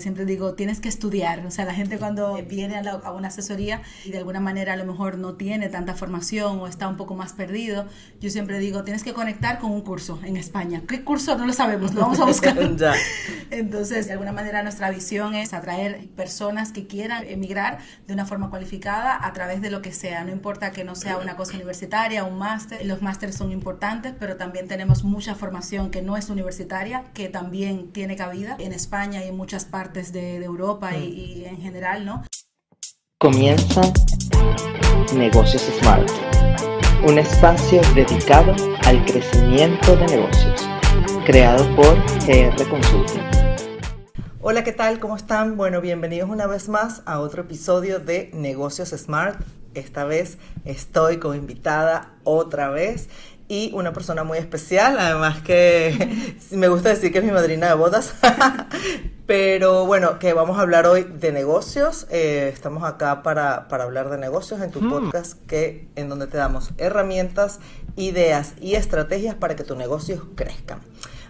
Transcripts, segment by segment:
Siempre digo, tienes que estudiar. O sea, la gente cuando viene a una asesoría y de alguna manera a lo mejor no tiene tanta formación o está un poco más perdido, yo siempre digo, tienes que conectar con un curso en España. ¿Qué curso? No lo sabemos, lo vamos a buscar. Ya. Entonces, de alguna manera nuestra visión es atraer personas que quieran emigrar de una forma cualificada a través de lo que sea. No importa que no sea una cosa universitaria, un máster. Los másteres son importantes, pero también tenemos mucha formación que no es universitaria, que también tiene cabida en España y en muchas partes de Europa y en general, ¿no? Comienza Negocios Smart, un espacio dedicado al crecimiento de negocios, creado por GR Consulting. Hola, ¿qué tal? ¿Cómo están? Bueno, bienvenidos una vez más a otro episodio de Negocios Smart. Esta vez estoy como invitada otra vez y una persona muy especial, además que me gusta decir que es mi madrina de bodas. Pero bueno, que vamos a hablar hoy de negocios. Estamos acá para hablar de negocios en tu podcast, en donde te damos herramientas, ideas y estrategias para que tu negocio crezca.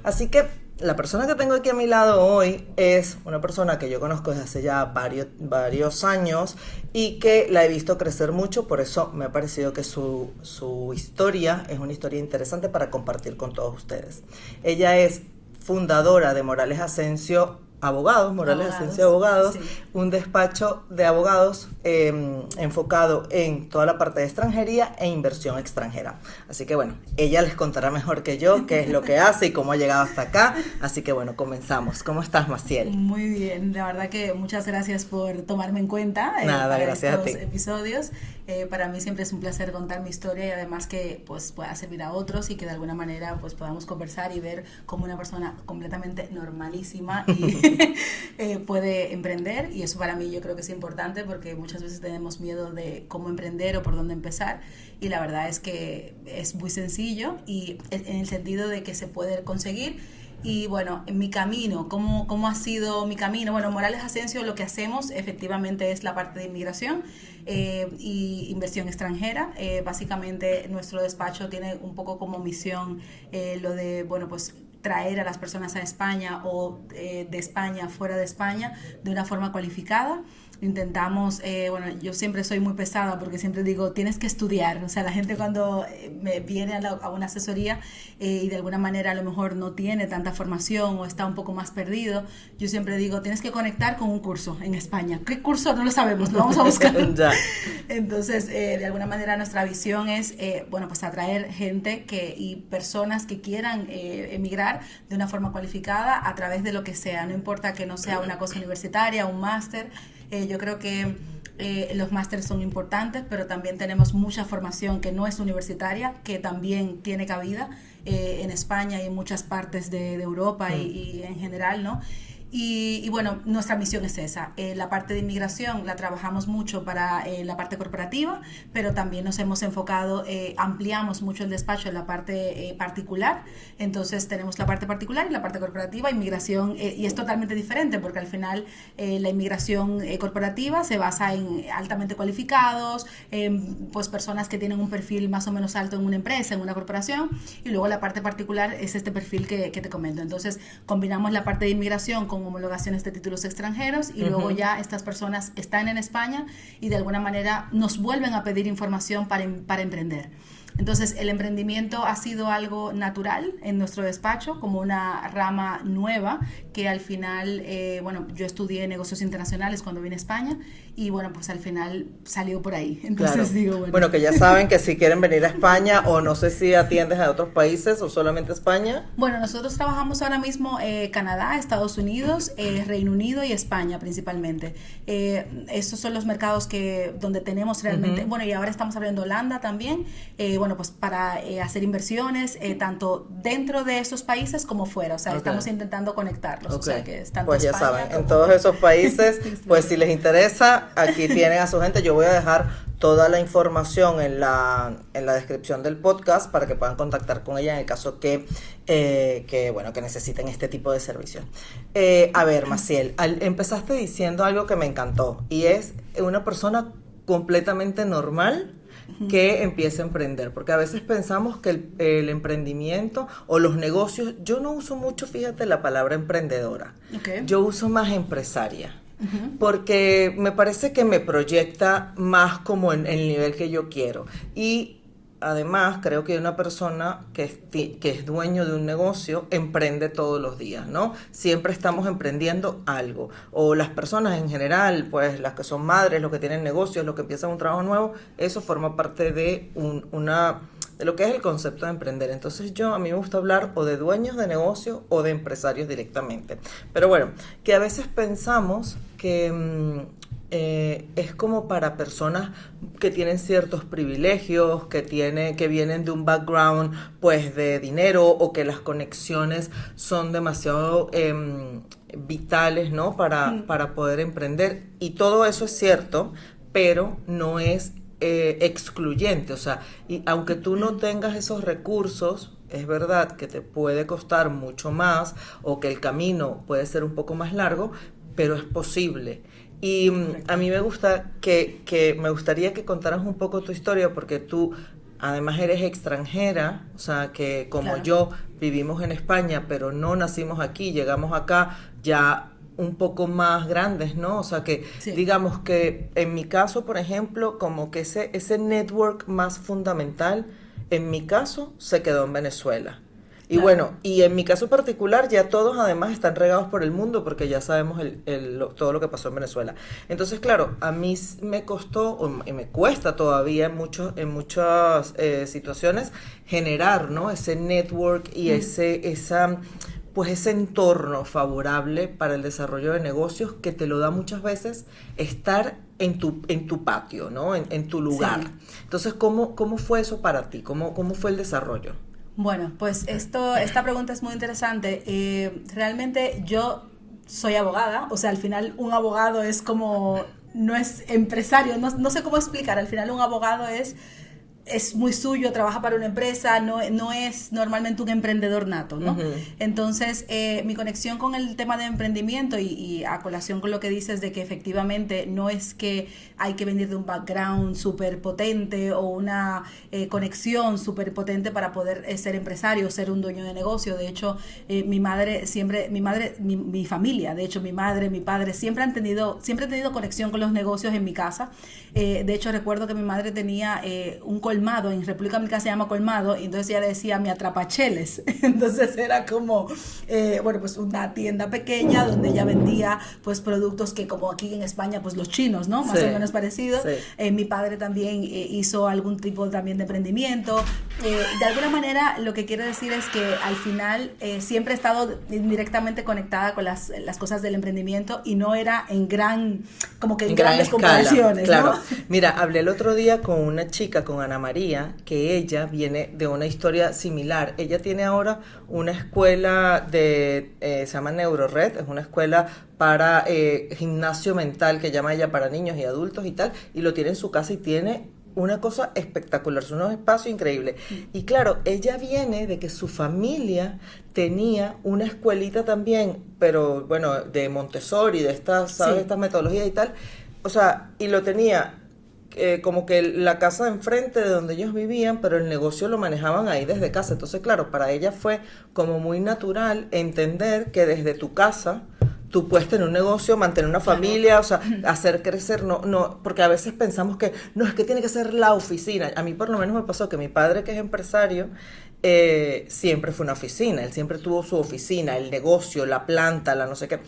Así que la persona que tengo aquí a mi lado hoy es una persona que yo conozco desde hace ya varios años y que la he visto crecer mucho, por eso me ha parecido que su historia es una historia interesante para compartir con todos ustedes. Ella es fundadora de Morales Asensio Abogados, Sí. Un despacho de abogados enfocado en toda la parte de extranjería e inversión extranjera. Así que bueno, ella les contará mejor que yo qué es lo que hace y cómo ha llegado hasta acá. Así que bueno, comenzamos. ¿Cómo estás, Maciel? Muy bien, la verdad que muchas gracias por tomarme en cuenta Nada, para gracias estos a ti. episodios. Para mí siempre es un placer contar mi historia y además que pues pueda servir a otros y que de alguna manera pues podamos conversar y ver cómo una persona completamente normalísima y puede emprender, y eso para mí yo creo que es importante porque muchas veces tenemos miedo de cómo emprender o por dónde empezar, y la verdad es que es muy sencillo y en el sentido de que se puede conseguir. Y bueno, en mi camino, ¿cómo ha sido mi camino? Bueno, Morales Asensio lo que hacemos efectivamente es la parte de inmigración y inversión extranjera. Básicamente nuestro despacho tiene un poco como misión lo de, bueno, pues traer a las personas a España o de España, fuera de España, de una forma cualificada. Intentamos, bueno, yo siempre soy muy pesada porque siempre digo, tienes que estudiar. O sea, la gente cuando me viene a una asesoría y de alguna manera a lo mejor no tiene tanta formación o está un poco más perdido, yo siempre digo, tienes que conectar con un curso en España. ¿Qué curso? No lo sabemos, lo vamos a buscar. Ya. Entonces, de alguna manera nuestra visión es, bueno, pues atraer gente y personas que quieran emigrar de una forma cualificada a través de lo que sea. No importa que no sea una cosa universitaria, un máster. Yo creo que los másteres son importantes, pero también tenemos mucha formación que no es universitaria, que también tiene cabida en España y en muchas partes de Europa y en general, ¿no? Y bueno, nuestra misión es esa. La parte de inmigración la trabajamos mucho para la parte corporativa, pero también nos hemos enfocado, ampliamos mucho el despacho en la parte particular. Entonces tenemos la parte particular y la parte corporativa. Inmigración, y es totalmente diferente porque al final la inmigración corporativa se basa en altamente cualificados, pues personas que tienen un perfil más o menos alto en una empresa, en una corporación, y luego la parte particular es este perfil que te comento. Entonces combinamos la parte de inmigración con homologaciones de títulos extranjeros y luego ya estas personas están en España y de alguna manera nos vuelven a pedir información para emprender. Entonces el emprendimiento ha sido algo natural en nuestro despacho, como una rama nueva que al final, bueno, yo estudié negocios internacionales cuando vine a España y bueno, pues al final salió por ahí. Entonces Claro. digo, Bueno, que ya saben que si quieren venir a España, o no sé si atiendes a otros países o solamente España. Bueno, nosotros trabajamos ahora mismo Canadá, Estados Unidos, Reino Unido y España principalmente. Esos son los mercados donde tenemos realmente, bueno, y ahora estamos abriendo Holanda también, bueno, pues para hacer inversiones, tanto dentro de esos países como fuera, o sea, estamos intentando conectarlos, o sea, que es tanto pues ya España saben, en como... todos esos países, pues si les interesa, aquí tienen a su gente. Yo voy a dejar toda la información en la descripción del podcast para que puedan contactar con ella en el caso que necesiten este tipo de servicios. A ver, Maciel, empezaste diciendo algo que me encantó y es una persona completamente normal que empiece a emprender, porque a veces pensamos que el emprendimiento o los negocios, yo no uso mucho, fíjate, la palabra emprendedora, yo uso más empresaria. Porque me parece que me proyecta más como en el nivel que yo quiero. Y además creo que una persona que es dueño de un negocio emprende todos los días, ¿no? Siempre estamos emprendiendo algo. O las personas en general, pues las que son madres, los que tienen negocios, los que empiezan un trabajo nuevo, eso forma parte de de lo que es el concepto de emprender. Entonces a mí me gusta hablar o de dueños de negocio o de empresarios directamente. Pero bueno, que a veces pensamos que es como para personas que tienen ciertos privilegios, que vienen de un background pues de dinero, o que las conexiones son demasiado vitales, ¿no? Para poder emprender. Y todo eso es cierto, pero no es excluyente. O sea, y aunque tú no tengas esos recursos, es verdad que te puede costar mucho más, o que el camino puede ser un poco más largo, pero es posible. Y a mí me gustaría que contaras un poco tu historia, porque tú además eres extranjera, o sea, que como yo vivimos en España, pero no nacimos aquí, llegamos acá ya un poco más grandes, ¿no? O sea, que digamos que en mi caso, por ejemplo, como que ese network más fundamental, en mi caso, se quedó en Venezuela. Y bueno, y en mi caso particular, ya todos además están regados por el mundo, porque ya sabemos todo lo que pasó en Venezuela. Entonces, claro, a mí me costó, y me cuesta todavía en muchas situaciones, generar, ¿no? Ese network y ese entorno favorable para el desarrollo de negocios, que te lo da muchas veces estar en tu patio, ¿no? En tu lugar. Sí. Entonces, ¿cómo fue eso para ti? ¿Cómo fue el desarrollo? Bueno, pues esta pregunta es muy interesante. Realmente yo soy abogada, o sea, al final un abogado es como, no es empresario, no sé cómo explicar, al final un abogado es muy suyo, trabaja para una empresa, no es normalmente un emprendedor nato, ¿no? Uh-huh. Entonces, mi conexión con el tema de emprendimiento y a colación con lo que dices de que efectivamente no es que hay que venir de un background súper potente o una conexión súper potente para poder ser empresario, ser un dueño de negocio. De hecho, mi familia, de hecho, mi madre, mi padre, siempre he tenido conexión con los negocios en mi casa. De hecho, recuerdo que mi madre tenía un colmado, en República Dominicana se llama colmado, y entonces ella decía mi atrapacheles. Entonces era como, pues una tienda pequeña donde ella vendía pues productos que, como aquí en España, pues los chinos, ¿no? Más o menos parecidos. Sí. Mi padre también hizo algún tipo también de emprendimiento. De alguna manera, lo que quiero decir es que al final siempre he estado directamente conectada con las cosas del emprendimiento, y no era en grandes comparaciones, claro. ¿no? Mira, hablé el otro día con una chica, con Ana María, que ella viene de una historia similar. Ella tiene ahora una escuela se llama NeuroRed, es una escuela para gimnasio mental, que llama ella, para niños y adultos y tal, y lo tiene en su casa, y tiene una cosa espectacular, son unos espacios increíbles. Y claro, ella viene de que su familia tenía una escuelita también, pero bueno, de Montessori, de estas, ¿sabes? Sí. Estas metodologías y tal. O sea, y lo tenía como que la casa de enfrente de donde ellos vivían, pero el negocio lo manejaban ahí desde casa. Entonces, claro, para ella fue como muy natural entender que desde tu casa tú puedes tener un negocio, mantener una familia, o sea, hacer crecer, no, porque a veces pensamos que no, es que tiene que ser la oficina. A mí por lo menos me pasó que mi padre, que es empresario, siempre fue una oficina, él siempre tuvo su oficina, el negocio, la planta, la no sé qué.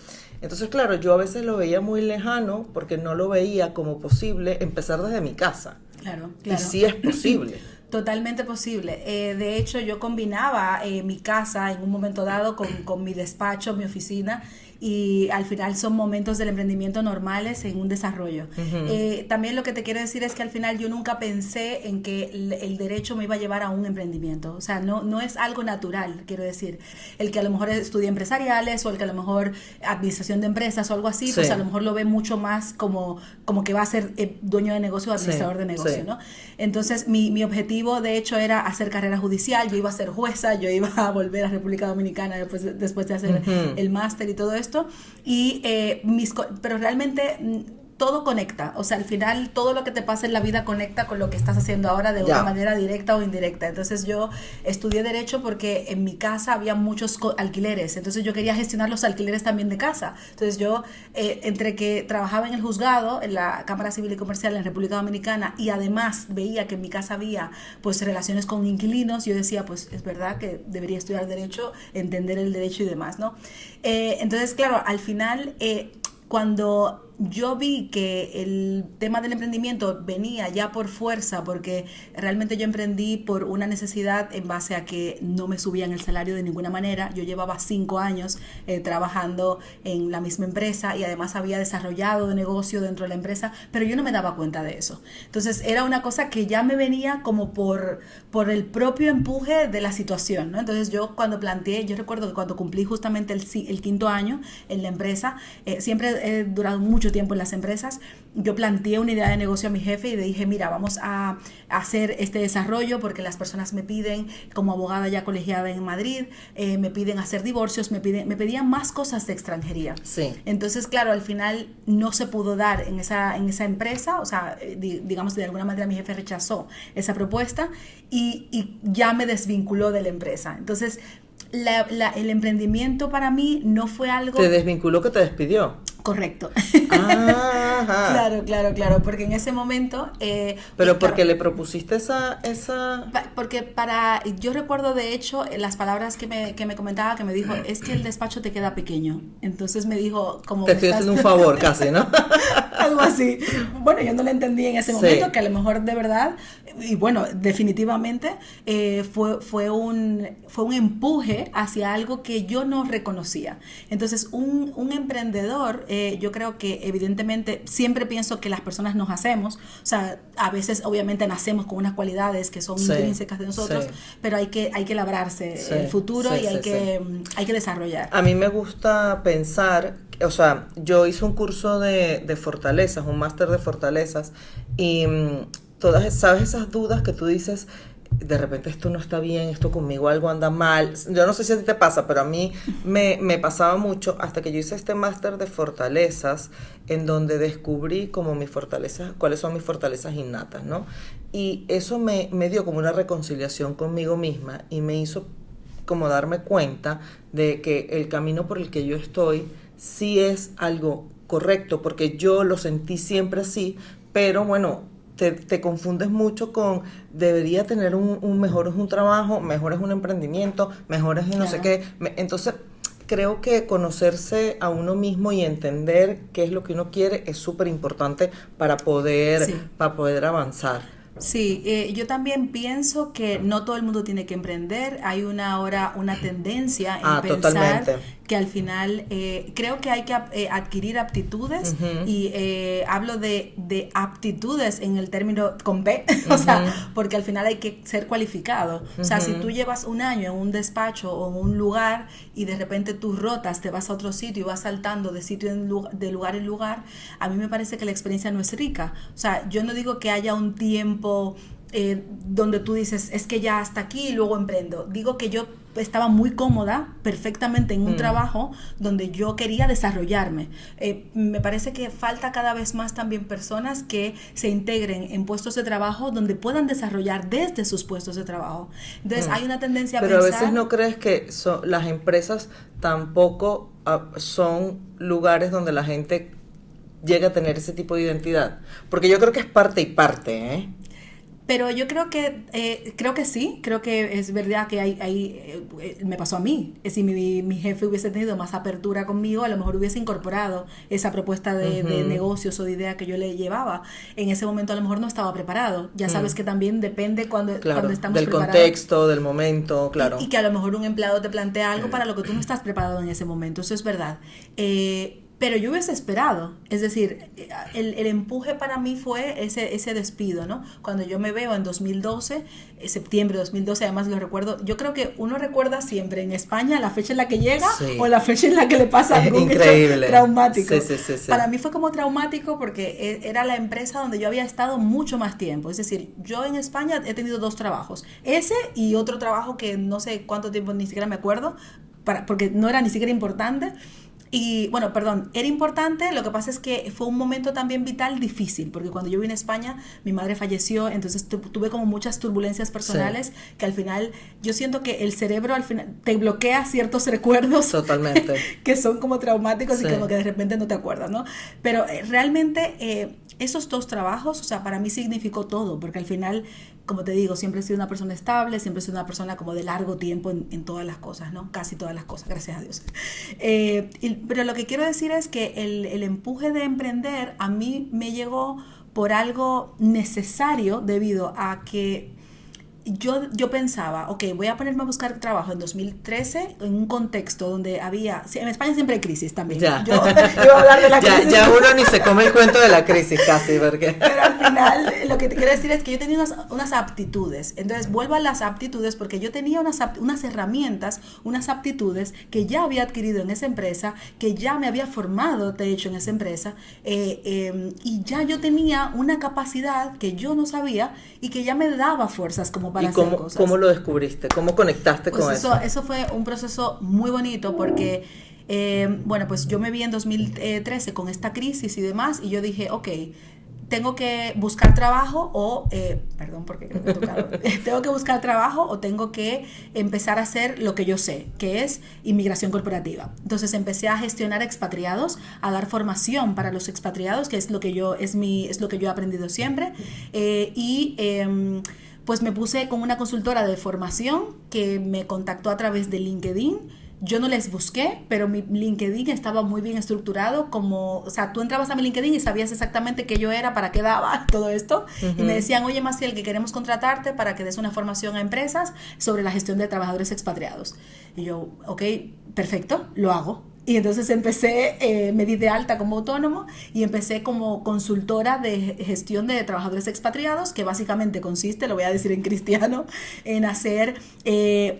Entonces, claro, yo a veces lo veía muy lejano, porque no lo veía como posible empezar desde mi casa. Claro. Y sí es posible. Totalmente posible. De hecho, yo combinaba mi casa en un momento dado con mi despacho, mi oficina, y al final son momentos del emprendimiento normales en un desarrollo. Uh-huh. También lo que te quiero decir es que al final yo nunca pensé en que el derecho me iba a llevar a un emprendimiento. O sea, no es algo natural, quiero decir. El que a lo mejor estudia empresariales, o el que a lo mejor administración de empresas o algo así, sí. Pues a lo mejor lo ve mucho más como que va a ser dueño de negocio o administrador de negocio, sí. ¿no? Entonces, mi objetivo, de hecho, era hacer carrera judicial. Yo iba a ser jueza, yo iba a volver a República Dominicana después de hacer uh-huh. el máster y todo esto. Pero realmente todo conecta, o sea, al final todo lo que te pasa en la vida conecta con lo que estás haciendo ahora de una manera directa o indirecta. Entonces yo estudié Derecho porque en mi casa había muchos alquileres, entonces yo quería gestionar los alquileres también de casa. Entonces yo, entre que trabajaba en el juzgado, en la Cámara Civil y Comercial en República Dominicana, y además veía que en mi casa había pues relaciones con inquilinos, yo decía, pues es verdad que debería estudiar Derecho, entender el derecho y demás, ¿no? Entonces, claro, al final, cuando yo vi que el tema del emprendimiento venía ya por fuerza, porque realmente yo emprendí por una necesidad en base a que no me subían el salario de ninguna manera. Yo llevaba 5 años trabajando en la misma empresa y además había desarrollado de negocio dentro de la empresa, pero yo no me daba cuenta de eso. Entonces era una cosa que ya me venía como por el propio empuje de la situación, ¿no? Entonces yo cuando planteé, yo recuerdo que cuando cumplí justamente el 5º año en la empresa, siempre he durado mucho tiempo en las empresas, yo planteé una idea de negocio a mi jefe y le dije, mira, vamos a hacer este desarrollo porque las personas me piden, como abogada ya colegiada en Madrid, me piden hacer divorcios, me pedían más cosas de extranjería. Sí. Entonces, claro, al final no se pudo dar en esa empresa, o sea, digamos, de alguna manera mi jefe rechazó esa propuesta y ya me desvinculó de la empresa. Entonces, el emprendimiento para mí no fue algo... ¿Te desvinculó, que te despidió? Correcto. Ajá. Claro, porque en ese momento... Pero porque le propusiste esa... Porque yo recuerdo de hecho las palabras que me comentaba, que me dijo, es que el despacho te queda pequeño. Entonces me dijo, como... Te estoy haciendo un favor casi, ¿no? Algo así. Bueno, yo no lo entendí en ese momento, que a lo mejor de verdad, y bueno, definitivamente fue un empuje hacia algo que yo no reconocía. Entonces, un emprendedor, yo creo que evidentemente siempre pienso que las personas nos hacemos, o sea, a veces obviamente nacemos con unas cualidades que son intrínsecas de nosotros, pero hay que labrarse el futuro y hay que desarrollar. A mí me gusta pensar, o sea, yo hice un curso de fortalezas, un máster de fortalezas, y ¿sabes esas dudas que tú dices? De repente esto no está bien, esto conmigo algo anda mal. Yo no sé si a ti te pasa, pero a mí me pasaba mucho hasta que yo hice este máster de fortalezas, en donde descubrí como mis fortalezas, cuáles son mis fortalezas innatas, ¿no? Y eso me dio como una reconciliación conmigo misma y me hizo como darme cuenta de que el camino por el que yo estoy sí es algo correcto, porque yo lo sentí siempre así, pero bueno, te confundes mucho con debería tener un mejor es un trabajo, mejor es un emprendimiento, mejor es no sé qué. Entonces creo que conocerse a uno mismo y entender qué es lo que uno quiere es súper importante para poder avanzar. Sí, yo también pienso que no todo el mundo tiene que emprender. Hay ahora una tendencia en pensar totalmente. Que al final creo que hay que adquirir aptitudes y hablo de aptitudes en el término con B, o sea, porque al final hay que ser cualificado. O sea, si tú llevas un año en un despacho o en un lugar y de repente tú rotas, te vas a otro sitio y vas saltando de lugar en lugar, a mí me parece que la experiencia no es rica. O sea, yo no digo que haya un tiempo donde tú dices, es que ya hasta aquí y luego emprendo. Digo que yo estaba muy cómoda perfectamente en un trabajo donde yo quería desarrollarme. Me parece que falta cada vez más también personas que se integren en puestos de trabajo donde puedan desarrollar desde sus puestos de trabajo. Entonces hay una tendencia a pensar... Pero a veces no crees que las empresas tampoco son lugares donde la gente llega a tener ese tipo de identidad. Porque yo creo que es parte y parte, ¿eh? Pero yo creo que sí, creo que es verdad que me pasó a mí. Si mi jefe hubiese tenido más apertura conmigo, a lo mejor hubiese incorporado esa propuesta de negocios o de idea que yo le llevaba. En ese momento a lo mejor no estaba preparado. Ya sabes que también depende cuando estamos del preparados. Del contexto, del momento, claro. Y que a lo mejor un empleado te plantea algo para lo que tú no estás preparado en ese momento. Eso es verdad. Pero yo hubiese esperado, es decir, el empuje para mí fue ese despido, ¿no? Cuando yo me veo en 2012, septiembre de 2012, además lo recuerdo, yo creo que uno recuerda siempre en España la fecha en la que llega o la fecha en la que le pasa algo traumático. Sí. Para mí fue como traumático porque era la empresa donde yo había estado mucho más tiempo, es decir, yo en España he tenido 2 trabajos, ese y otro trabajo que no sé cuánto tiempo, ni siquiera me acuerdo, porque no era ni siquiera importante. Y bueno, perdón, era importante, lo que pasa es que fue un momento también vital difícil, porque cuando yo vine a España, mi madre falleció, entonces tuve como muchas turbulencias personales que al final, yo siento que el cerebro al final te bloquea ciertos recuerdos. Totalmente. Que son como traumáticos y como que de repente no te acuerdas, ¿no? Pero realmente esos 2 trabajos, o sea, para mí significó todo, porque al final, como te digo, siempre he sido una persona estable, siempre he sido una persona como de largo tiempo en todas las cosas, ¿no? Casi todas las cosas, gracias a Dios. Pero lo que quiero decir es que el empuje de emprender a mí me llegó por algo necesario debido a que yo pensaba, ok, voy a ponerme a buscar trabajo en 2013 en un contexto donde había, en España siempre hay crisis también. Ya. Yo voy a hablar de la crisis. Ya uno ni se come el cuento de la crisis casi, porque... Pero al final lo que te quiero decir es que yo tenía unas aptitudes. Entonces vuelvo a las aptitudes porque yo tenía unas herramientas, unas aptitudes que ya había adquirido en esa empresa, que ya me había formado, de hecho, en esa empresa, y ya yo tenía una capacidad que yo no sabía y que ya me daba fuerzas como para hacer cosas. ¿Cómo lo descubriste? ¿Cómo conectaste con eso? Eso fue un proceso muy bonito porque, bueno, pues yo me vi en 2013 con esta crisis y demás y yo dije, ok, tengo que buscar trabajo o, perdón porque creo que he tocado, tengo que buscar trabajo o tengo que empezar a hacer lo que yo sé, que es inmigración corporativa. Entonces empecé a gestionar expatriados, a dar formación para los expatriados, que es lo que yo he aprendido siempre, pues me puse con una consultora de formación que me contactó a través de LinkedIn. Yo no les busqué, pero mi LinkedIn estaba muy bien estructurado, o sea, tú entrabas a mi LinkedIn y sabías exactamente qué yo era, para qué daba todo esto, y me decían, oye Maciel, que queremos contratarte para que des una formación a empresas sobre la gestión de trabajadores expatriados. Y yo, ok, perfecto, lo hago. Y entonces me di de alta como autónomo y empecé como consultora de gestión de trabajadores expatriados, que básicamente consiste, lo voy a decir en cristiano, en hacer,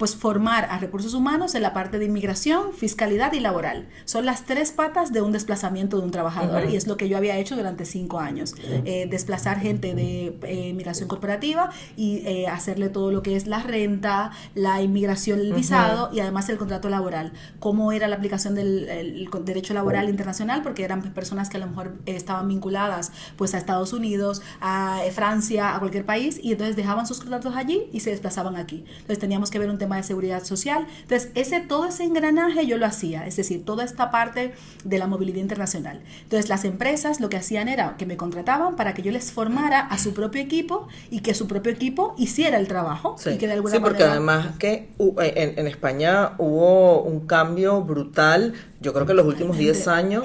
pues formar a recursos humanos en la parte de inmigración, fiscalidad y laboral. Son las 3 patas de un desplazamiento de un trabajador y es lo que yo había hecho durante 5 años. Desplazar gente de inmigración corporativa y hacerle todo lo que es la renta, la inmigración, el visado y además el contrato laboral. Cómo era la aplicación del derecho laboral internacional, porque eran personas que a lo mejor estaban vinculadas pues a Estados Unidos, a Francia, a cualquier país, y entonces dejaban sus contratos allí y se desplazaban aquí. Entonces teníamos que ver un tema de seguridad social. Entonces todo ese engranaje yo lo hacía, es decir, toda esta parte de la movilidad internacional. Entonces las empresas lo que hacían era que me contrataban para que yo les formara a su propio equipo y que su propio equipo hiciera el trabajo. Sí, y que de alguna porque manera, además que en España hubo un cambio brutal, yo creo que en los últimos 10 años,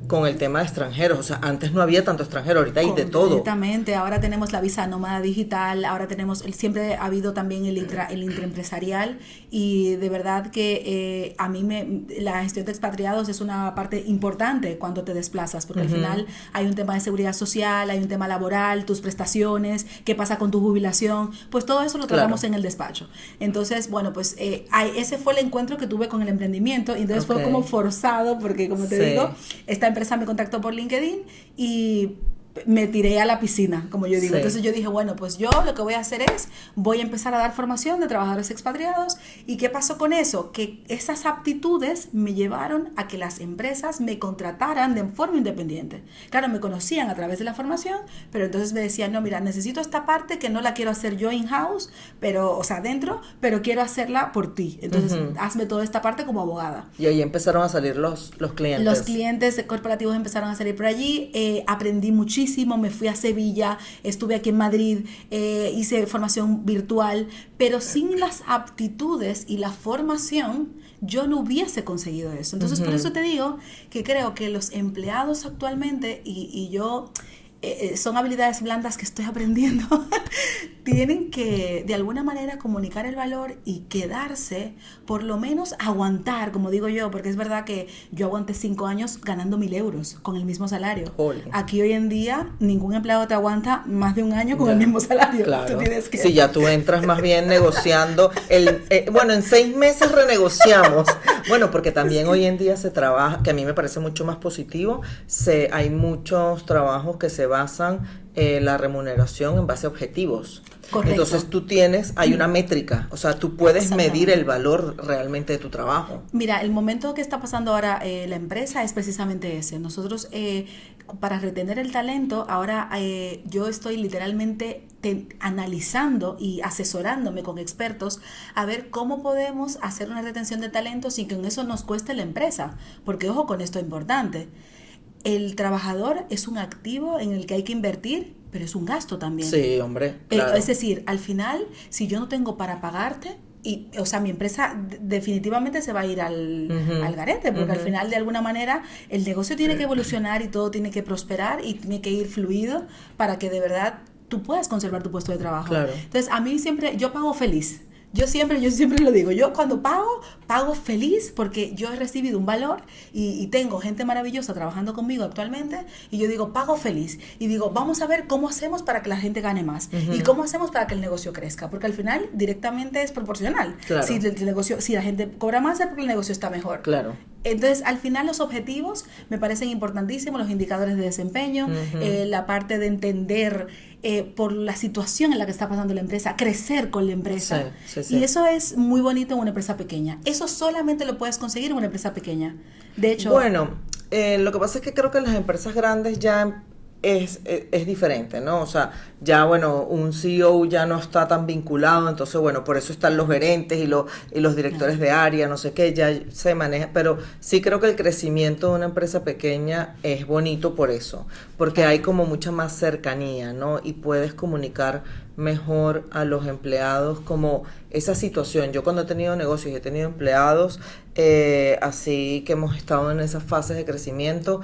con el tema de extranjeros. O sea, antes no había tanto extranjero, ahorita hay de todo. Completamente, ahora tenemos la visa nómada digital, ahora tenemos, siempre ha habido también el intraempresarial, y de verdad que a mí la gestión de expatriados es una parte importante cuando te desplazas, porque al final hay un tema de seguridad social, hay un tema laboral, tus prestaciones, qué pasa con tu jubilación, pues todo eso lo tratamos en el despacho. Entonces, bueno, pues ese fue el encuentro que tuve con el emprendimiento, y entonces fue como forzado, porque como te digo, esta empresa me contactó por LinkedIn y me tiré a la piscina, como yo digo. Entonces yo dije, bueno, pues yo lo que voy a hacer es, voy a empezar a dar formación de trabajadores expatriados. ¿Y qué pasó con eso? Que esas aptitudes me llevaron a que las empresas me contrataran de forma independiente. Claro, me conocían a través de la formación, pero entonces me decían, no, mira, necesito esta parte que no la quiero hacer yo in-house, pero, o sea, dentro, pero quiero hacerla por ti. Entonces, hazme toda esta parte como abogada. Y ahí empezaron a salir los clientes. Los clientes corporativos empezaron a salir por allí. Aprendí muchísimo. Me fui a Sevilla, estuve aquí en Madrid, hice formación virtual, pero sin las aptitudes y la formación yo no hubiese conseguido eso. Entonces por eso te digo que creo que los empleados actualmente, y yo son habilidades blandas que estoy aprendiendo, tienen que de alguna manera comunicar el valor y quedarse, por lo menos aguantar, como digo yo, porque es verdad que yo aguanté 5 años ganando 1.000 euros con el mismo salario. Jolín. Aquí hoy en día ningún empleado te aguanta más de 1 año con el mismo salario. Claro. Tú tienes que... Sí, ya tú entras más bien negociando. Bueno, en 6 meses renegociamos. Bueno, porque también hoy en día se trabaja, que a mí me parece mucho más positivo, hay muchos trabajos que se basan la remuneración en base a objetivos. Correcto. Entonces hay una métrica, o sea, tú puedes medir el valor realmente de tu trabajo. Mira, el momento que está pasando ahora la empresa es precisamente ese. Nosotros, para retener el talento, ahora yo estoy literalmente analizando y asesorándome con expertos a ver cómo podemos hacer una retención de talento sin que en eso nos cueste la empresa. Porque, ojo con esto importante, el trabajador es un activo en el que hay que invertir, pero es un gasto también. Sí, hombre, claro. Es decir, al final, si yo no tengo para pagarte, o sea, mi empresa definitivamente se va a ir al garete, porque al final, de alguna manera, el negocio tiene que evolucionar y todo tiene que prosperar y tiene que ir fluido para que de verdad tú puedas conservar tu puesto de trabajo. Claro. Entonces, a mí siempre, yo pago feliz. Yo siempre lo digo, yo cuando pago feliz porque yo he recibido un valor y tengo gente maravillosa trabajando conmigo actualmente y yo digo, pago feliz y digo, vamos a ver cómo hacemos para que la gente gane más y cómo hacemos para que el negocio crezca, porque al final directamente es proporcional. Claro. Si la gente cobra más es porque el negocio está mejor. Claro. Entonces, al final los objetivos me parecen importantísimos, los indicadores de desempeño, la parte de entender por la situación en la que está pasando la empresa, crecer con la empresa. Sí. Y eso es muy bonito en una empresa pequeña. Eso solamente lo puedes conseguir en una empresa pequeña. De hecho... Bueno, lo que pasa es que creo que en las empresas grandes ya es diferente, ¿no? O sea, ya, bueno, un CEO ya no está tan vinculado, entonces, bueno, por eso están los gerentes y los directores de área, no sé qué, ya se maneja, pero sí creo que el crecimiento de una empresa pequeña es bonito por eso, porque hay como mucha más cercanía, ¿no? Y puedes comunicar mejor a los empleados como esa situación. Yo cuando he tenido negocios y he tenido empleados, así que hemos estado en esas fases de crecimiento,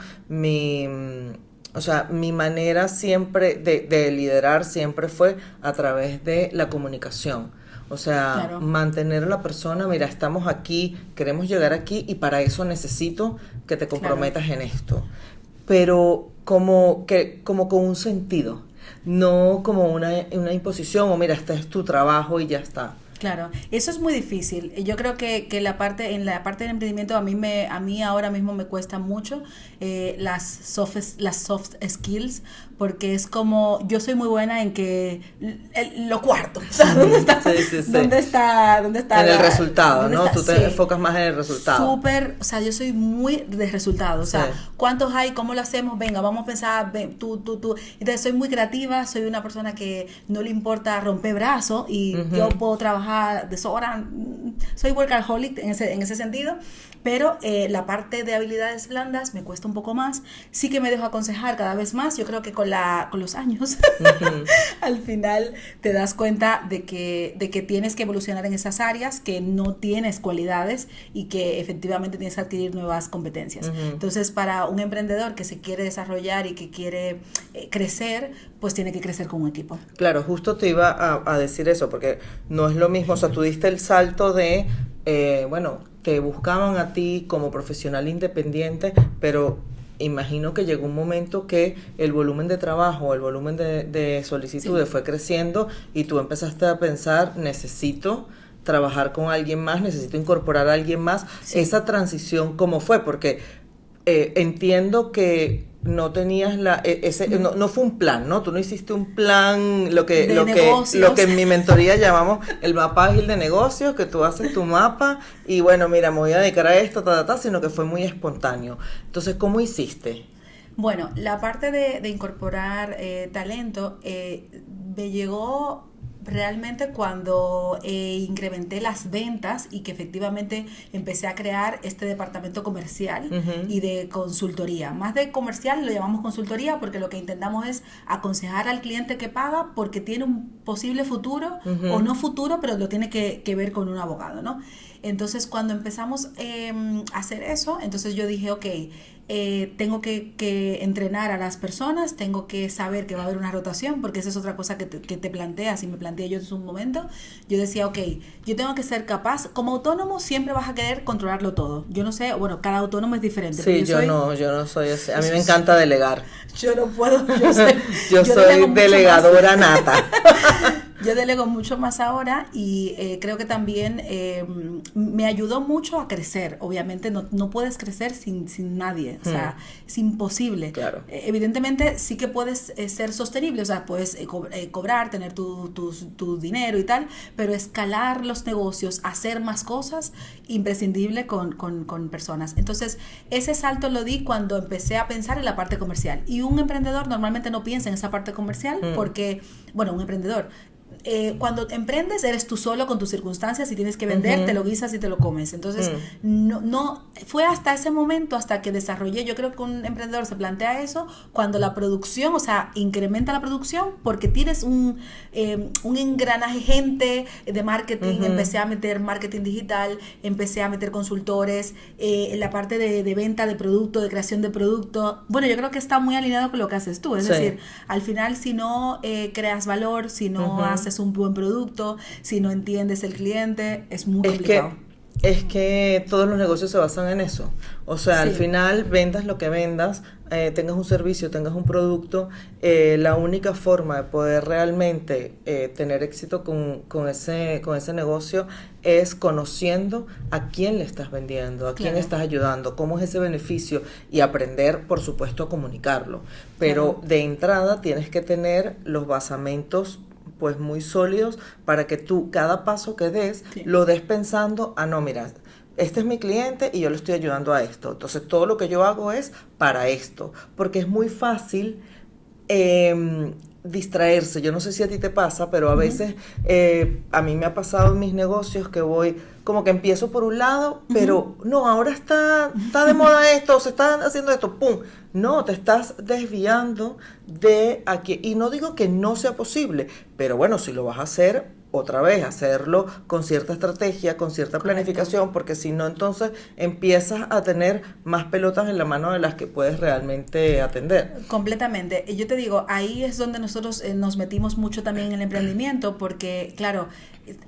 o sea, mi manera siempre de liderar siempre fue a través de la comunicación. O sea, claro, mantener a la persona, mira, estamos aquí, queremos llegar aquí y para eso necesito que te comprometas en esto. Pero como con un sentido, no como una imposición o mira, este es tu trabajo y ya está. Claro, eso es muy difícil. Yo creo que en la parte del emprendimiento a mí ahora mismo me cuesta mucho las soft skills, porque es como, yo soy muy buena en que lo cuarto, o sea, ¿dónde está? Sí. ¿Dónde está en el resultado, ¿no? Tú te enfocas más en el resultado. Súper, o sea, yo soy muy de resultados, o sea, ¿cuántos hay? ¿Cómo lo hacemos? Venga, vamos a pensar, tú. Entonces soy muy creativa, soy una persona que no le importa romper brazos y yo puedo trabajar de sobra, soy workaholic en ese sentido, pero la parte de habilidades blandas me cuesta un poco más. Sí que me dejo aconsejar cada vez más. Yo creo que con los años al final te das cuenta de que tienes que evolucionar en esas áreas, que no tienes cualidades y que efectivamente tienes que adquirir nuevas competencias. Entonces, para un emprendedor que se quiere desarrollar y que quiere crecer, pues tiene que crecer con un equipo. Claro, justo te iba a decir eso, porque no es lo mismo, o sea, tú diste el salto de, te buscaban a ti como profesional independiente, pero imagino que llegó un momento que el volumen de trabajo, el volumen de solicitudes fue creciendo y tú empezaste a pensar, necesito trabajar con alguien más, necesito incorporar a alguien más. Esa transición, ¿cómo fue? Porque entiendo que no tenías no fue un plan, ¿no? Tú no hiciste un plan, lo que en mi mentoría llamamos el mapa ágil de negocios, que tú haces tu mapa y bueno, mira, me voy a dedicar a esto, sino que fue muy espontáneo. Entonces, ¿cómo hiciste? Bueno, la parte de incorporar talento me llegó realmente cuando incrementé las ventas y que efectivamente empecé a crear este departamento comercial y de consultoría. Más de comercial lo llamamos consultoría porque lo que intentamos es aconsejar al cliente que paga porque tiene un posible futuro o no futuro, pero lo tiene que ver con un abogado, ¿no? Entonces, cuando empezamos a hacer eso, entonces yo dije, ok, tengo que entrenar a las personas, tengo que saber que va a haber una rotación, porque esa es otra cosa que te planteas y me planteé yo en un momento. Yo decía, ok, yo tengo que ser capaz, como autónomo siempre vas a querer controlarlo todo. Yo no sé, bueno, cada autónomo es diferente. Sí, yo no soy así. A mí me encanta delegar. Yo no puedo, yo soy delegadora nata. Yo delego mucho más ahora y creo que también me ayudó mucho a crecer. Obviamente no puedes crecer sin nadie, o sea, es imposible. Claro. Evidentemente sí que puedes ser sostenible, o sea, puedes cobrar, tener tu dinero y tal, pero escalar los negocios, hacer más cosas, imprescindible con personas. Entonces, ese salto lo di cuando empecé a pensar en la parte comercial. Y un emprendedor normalmente no piensa en esa parte comercial porque, bueno, un emprendedor, cuando emprendes eres tú solo con tus circunstancias y tienes que vender, te lo guisas y te lo comes. Entonces, no fue hasta ese momento, hasta que desarrollé, yo creo que un emprendedor se plantea eso cuando la producción, o sea, incrementa la producción porque tienes un engranaje gente de marketing, empecé a meter marketing digital, empecé a meter consultores, en la parte de venta de producto, de creación de producto. Bueno, yo creo que está muy alineado con lo que haces tú, es decir, al final si no creas valor, si no haces un buen producto, si no entiendes el cliente, es muy complicado. Es que todos los negocios se basan en eso. O sea, al final, vendas lo que vendas, tengas un servicio, tengas un producto, la única forma de poder realmente tener éxito con ese negocio es conociendo a quién le estás vendiendo, a quién estás ayudando, cómo es ese beneficio y aprender, por supuesto, a comunicarlo. Pero de entrada tienes que tener los basamentos pues muy sólidos para que tú cada paso que des lo des pensando, no, mira, este es mi cliente y yo le estoy ayudando a esto, entonces todo lo que yo hago es para esto, porque es muy fácil distraerse. Yo no sé si a ti te pasa, pero a veces a mí me ha pasado en mis negocios que voy, como que empiezo por un lado, pero no, ahora está de moda esto, se está haciendo esto, ¡pum! No, te estás desviando de aquí. Y no digo que no sea posible, pero bueno, si lo vas a hacer, otra vez, hacerlo con cierta estrategia, con cierta planificación, porque si no, entonces empiezas a tener más pelotas en la mano de las que puedes realmente atender. Completamente. Y yo te digo, ahí es donde nosotros nos metimos mucho también en el emprendimiento, porque, claro,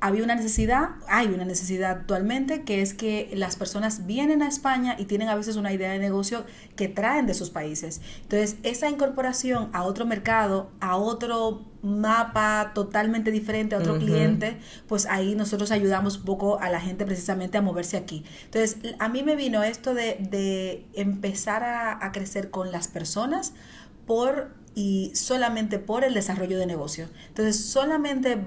hay una necesidad actualmente, que es que las personas vienen a España y tienen a veces una idea de negocio que traen de sus países. Entonces, esa incorporación a otro mercado, a otro mapa totalmente diferente, a otro cliente, pues ahí nosotros ayudamos un poco a la gente precisamente a moverse aquí. Entonces, a mí me vino esto de empezar a crecer con las personas y solamente por el desarrollo de negocio. Entonces, solamente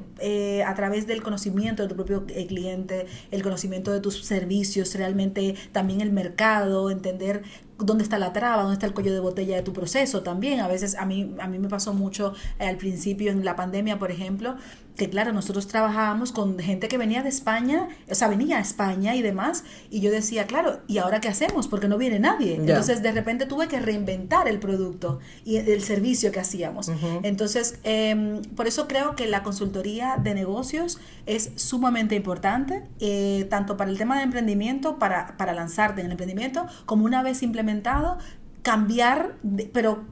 a través del conocimiento de tu propio cliente, el conocimiento de tus servicios, realmente también el mercado, entender dónde está la traba, dónde está el cuello de botella de tu proceso también. A veces a mí me pasó mucho al principio en la pandemia, por ejemplo, que claro, nosotros trabajábamos con gente que venía de España, o sea, venía a España y demás, y yo decía, claro, ¿y ahora qué hacemos? Porque no viene nadie. Entonces, de repente tuve que reinventar el producto y el servicio que hacíamos. Entonces, por eso creo que la consultoría de negocios es sumamente importante, tanto para el tema de emprendimiento, para lanzarte en el emprendimiento, como una vez implementado, cambiar, pero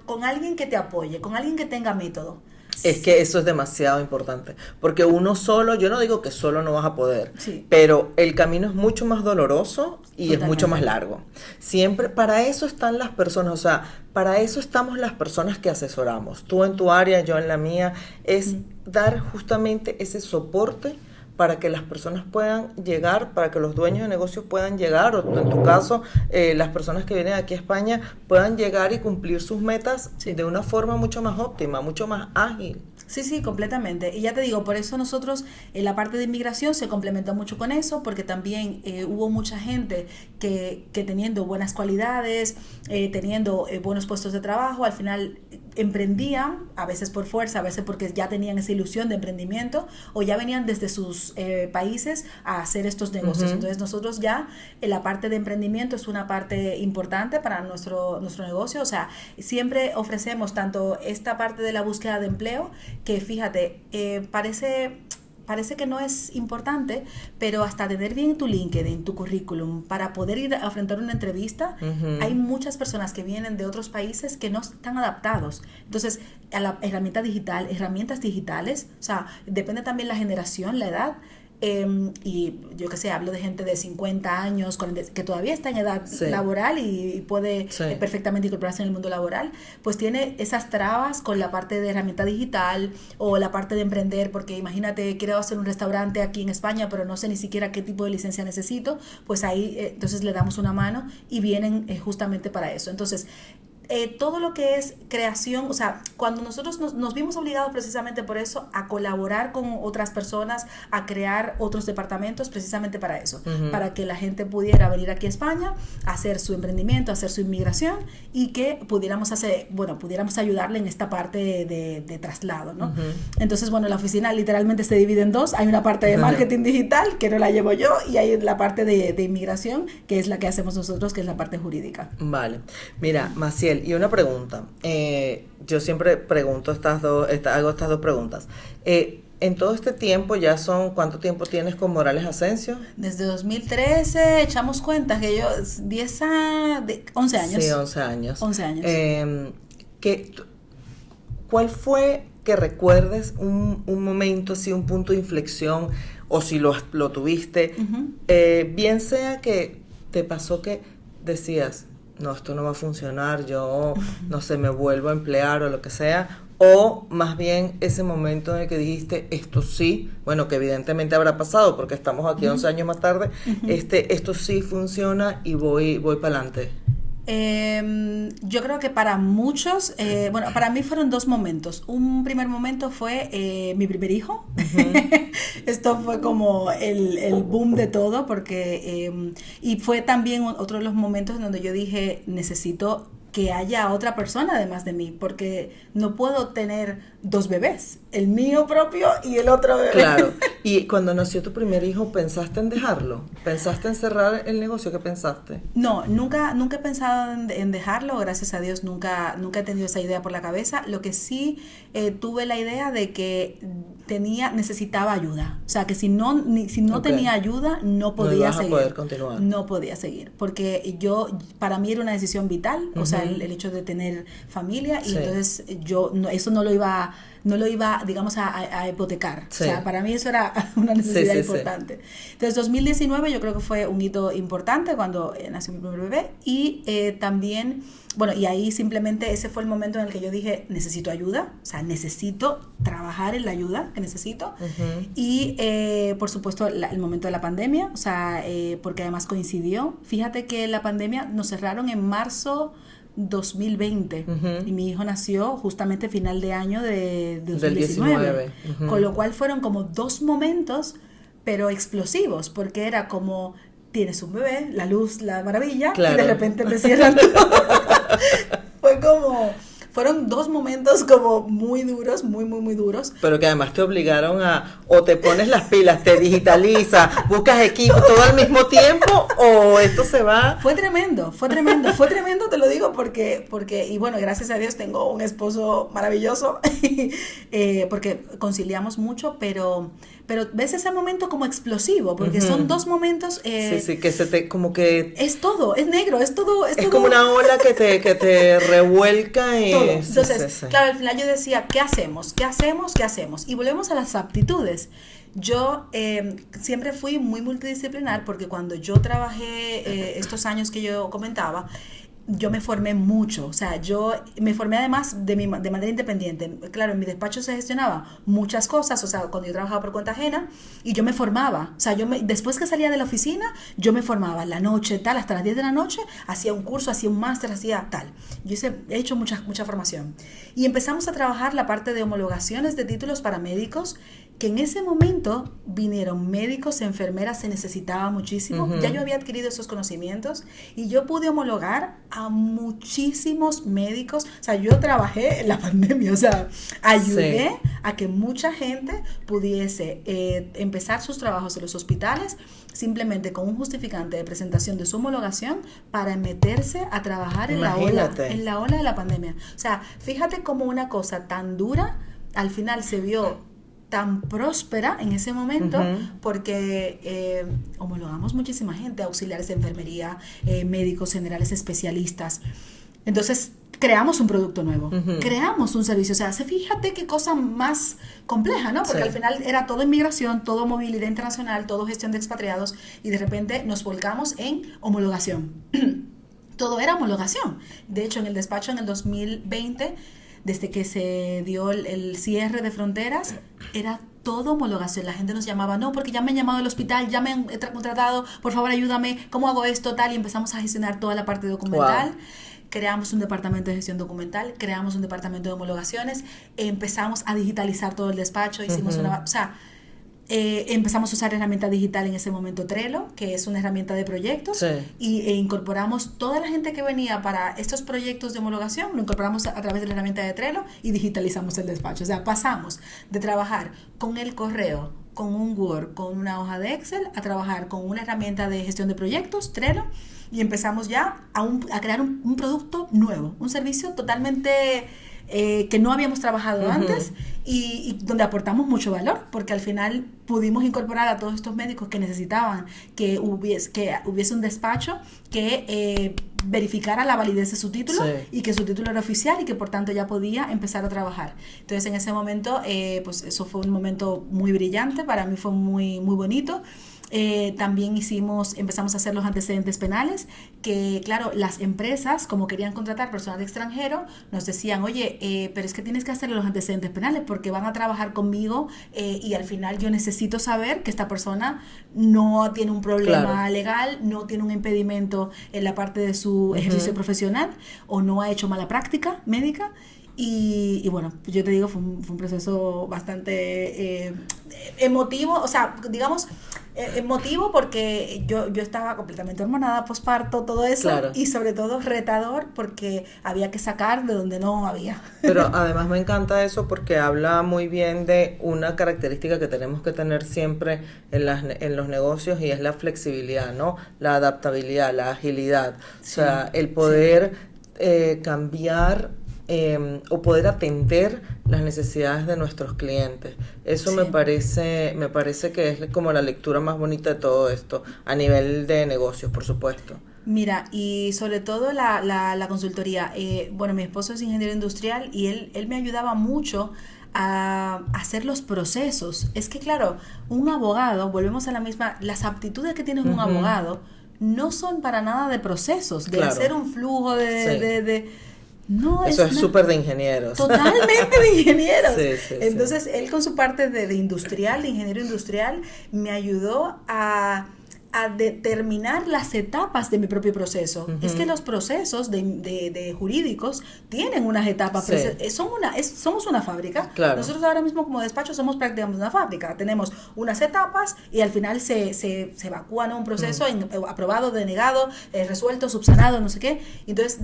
con alguien que te apoye, con alguien que tenga método. Es que eso es demasiado importante, porque uno solo, yo no digo que solo no vas a poder, pero el camino es mucho más doloroso y es mucho más largo. Siempre, para eso están las personas, o sea, para eso estamos las personas que asesoramos. Tú en tu área, yo en la mía, es dar justamente ese soporte para que las personas puedan llegar, para que los dueños de negocios puedan llegar, o en tu caso, las personas que vienen aquí a España puedan llegar y cumplir sus metas de una forma mucho más óptima, mucho más ágil. Sí, completamente. Y ya te digo, por eso nosotros en la parte de inmigración se complementó mucho con eso, porque también hubo mucha gente que teniendo buenas cualidades, teniendo buenos puestos de trabajo, al final emprendían, a veces por fuerza, a veces porque ya tenían esa ilusión de emprendimiento, o ya venían desde sus países a hacer estos negocios. Entonces nosotros ya en la parte de emprendimiento es una parte importante para nuestro negocio. O sea, siempre ofrecemos tanto esta parte de la búsqueda de empleo, que fíjate, parece que no es importante, pero hasta tener bien tu LinkedIn, tu currículum, para poder ir a enfrentar una entrevista, hay muchas personas que vienen de otros países que no están adaptados. Entonces, a la herramientas digitales, o sea, depende también la generación, la edad, y yo qué sé, hablo de gente de 50 años que todavía está en edad laboral y puede perfectamente incorporarse en el mundo laboral, pues tiene esas trabas con la parte de herramienta digital o la parte de emprender, porque imagínate, quiero hacer un restaurante aquí en España, pero no sé ni siquiera qué tipo de licencia necesito, pues ahí entonces le damos una mano y vienen justamente para eso. Entonces, todo lo que es creación, o sea, cuando nosotros nos vimos obligados precisamente por eso a colaborar con otras personas, a crear otros departamentos precisamente para eso, para que la gente pudiera venir aquí a España, hacer su emprendimiento, hacer su inmigración y que pudiéramos ayudarle en esta parte de traslado, ¿no? Entonces, bueno, la oficina literalmente se divide en dos. Hay una parte de marketing digital, que no la llevo yo, y hay la parte de inmigración, que es la que hacemos nosotros, que es la parte jurídica. Vale. Mira, Maciel, y una pregunta. Yo siempre pregunto hago estas dos preguntas. En todo este tiempo, ¿cuánto tiempo tienes con Morales Asensio? Desde 2013, echamos cuenta que yo, 11 años. Sí, 11 años. 11 años. ¿Cuál fue, que recuerdes, un momento, sí, un punto de inflexión, o si lo tuviste, bien sea que te pasó que decías, no, esto no va a funcionar, yo, no sé, me vuelvo a emplear o lo que sea, o más bien ese momento en el que dijiste, esto sí, bueno, que evidentemente habrá pasado porque estamos aquí 11 años más tarde, esto sí funciona y voy para adelante? Yo creo que para muchos, para mí fueron dos momentos. Un primer momento fue mi primer hijo. Esto fue como el boom de todo, porque y fue también otro de los momentos en donde yo dije, necesito que haya otra persona además de mí, porque no puedo tener dos bebés, el mío propio y el otro bebé. Claro. Y cuando nació tu primer hijo, ¿pensaste en dejarlo? ¿Pensaste en cerrar el negocio? ¿Qué pensaste? No, nunca he pensado en dejarlo, gracias a Dios nunca he tenido esa idea por la cabeza. Lo que sí tuve la idea de que necesitaba ayuda, o sea, que si no tenía ayuda no podía seguir. Poder continuar. No podía seguir, porque para mí era una decisión vital, o sea, el hecho de tener familia, y entonces eso no lo iba, digamos, a hipotecar. O sea, para mí eso era una necesidad importante. Entonces, 2019 yo creo que fue un hito importante cuando nació mi primer bebé, y también, bueno, y ahí simplemente ese fue el momento en el que yo dije, necesito ayuda, o sea, necesito trabajar en la ayuda que necesito. Y por supuesto el momento de la pandemia, o sea, porque además coincidió. Fíjate que la pandemia nos cerraron en marzo 2020 y mi hijo nació justamente final de año de 2019, con lo cual fueron como dos momentos pero explosivos, porque era como tienes un bebé, la luz, la maravilla, y de repente te cierran todo. Fueron dos momentos como muy duros, muy duros. Pero que además te obligaron o te pones las pilas, te digitalizas, buscas equipo todo al mismo tiempo, o esto se va. Fue tremendo, te lo digo, porque y bueno, gracias a Dios tengo un esposo maravilloso, porque conciliamos mucho, pero ves ese momento como explosivo, porque son dos momentos. Sí, que se te, como que. Es todo, es negro, es todo. Es como una ola que te revuelca y. Todo. Entonces, claro, al final yo decía, ¿qué hacemos? Y volvemos a las aptitudes. Yo siempre fui muy multidisciplinar, porque cuando yo trabajé estos años que yo comentaba, yo me formé mucho, o sea, yo me formé además de manera independiente. Claro, en mi despacho se gestionaba muchas cosas, o sea, cuando yo trabajaba por cuenta ajena, y yo me formaba, o sea, después que salía de la oficina, yo me formaba la noche, tal, hasta las 10 de la noche, hacía un curso, hacía un máster, hacía tal. He hecho mucha formación. Y empezamos a trabajar la parte de homologaciones de títulos para médicos, que en ese momento vinieron médicos, enfermeras, se necesitaba muchísimo. Ya yo había adquirido esos conocimientos y yo pude homologar a muchísimos médicos. O sea, yo trabajé en la pandemia, o sea, ayudé a que mucha gente pudiese empezar sus trabajos en los hospitales simplemente con un justificante de presentación de su homologación para meterse a trabajar en la ola de la pandemia. O sea, fíjate cómo una cosa tan dura al final se vio tan próspera en ese momento, porque homologamos muchísima gente, auxiliares de enfermería, médicos generales, especialistas. Entonces, creamos un producto nuevo, creamos un servicio. O sea, fíjate qué cosa más compleja, ¿no? Porque al final era todo inmigración, todo movilidad internacional, todo gestión de expatriados, y de repente nos volcamos en homologación. Todo era homologación. De hecho, en el despacho en el 2020, desde que se dio el cierre de fronteras, era todo homologación. La gente nos llamaba, no, porque ya me han llamado del hospital, ya me han contratado, por favor ayúdame, ¿cómo hago esto? Tal, y empezamos a gestionar toda la parte documental. Wow. Creamos un departamento de gestión documental, creamos un departamento de homologaciones, empezamos a digitalizar todo el despacho, hicimos empezamos a usar herramienta digital en ese momento, Trello, que es una herramienta de proyectos, e incorporamos toda la gente que venía para estos proyectos de homologación, lo incorporamos a través de la herramienta de Trello y digitalizamos el despacho. O sea, pasamos de trabajar con el correo, con un Word, con una hoja de Excel, a trabajar con una herramienta de gestión de proyectos, Trello, y empezamos ya a crear un producto nuevo, un servicio totalmente que no habíamos trabajado antes, y donde aportamos mucho valor, porque al final pudimos incorporar a todos estos médicos que necesitaban que hubiese un despacho que verificara la validez de su título, y que su título era oficial y que por tanto ya podía empezar a trabajar. Entonces en ese momento, pues eso fue un momento muy brillante, para mí fue muy, muy bonito. También empezamos a hacer los antecedentes penales, que claro, las empresas, como querían contratar personal extranjero, nos decían, oye, pero es que tienes que hacerle los antecedentes penales porque van a trabajar conmigo, y al final yo necesito saber que esta persona no tiene un problema legal, no tiene un impedimento en la parte de su ejercicio profesional, o no ha hecho mala práctica médica. Y bueno, yo te digo, fue un proceso bastante emotivo, o sea, digamos, emotivo, porque yo estaba completamente hormonada, posparto, todo eso, y sobre todo retador, porque había que sacar de donde no había. Pero además me encanta eso, porque habla muy bien de una característica que tenemos que tener siempre en los negocios, y es la flexibilidad, ¿no? La adaptabilidad, la agilidad, o sea, el poder cambiar o poder atender las necesidades de nuestros clientes. Eso me parece que es como la lectura más bonita de todo esto, a nivel de negocios, por supuesto. Mira, y sobre todo la consultoría. Bueno, mi esposo es ingeniero industrial, y él me ayudaba mucho a hacer los procesos. Es que claro, un abogado, volvemos a la misma, las aptitudes que tiene un abogado no son para nada de procesos, de hacer un flujo no, eso es súper de ingenieros. Totalmente de ingenieros. Entonces, él con su parte de industrial, de ingeniero industrial, me ayudó a determinar las etapas de mi propio proceso. Es que los procesos de jurídicos tienen unas etapas, somos una fábrica. Nosotros ahora mismo como despacho somos prácticamente una fábrica. Tenemos unas etapas y al final se evacúa, ¿no? Un proceso aprobado, denegado, resuelto, subsanado, no sé qué. Entonces,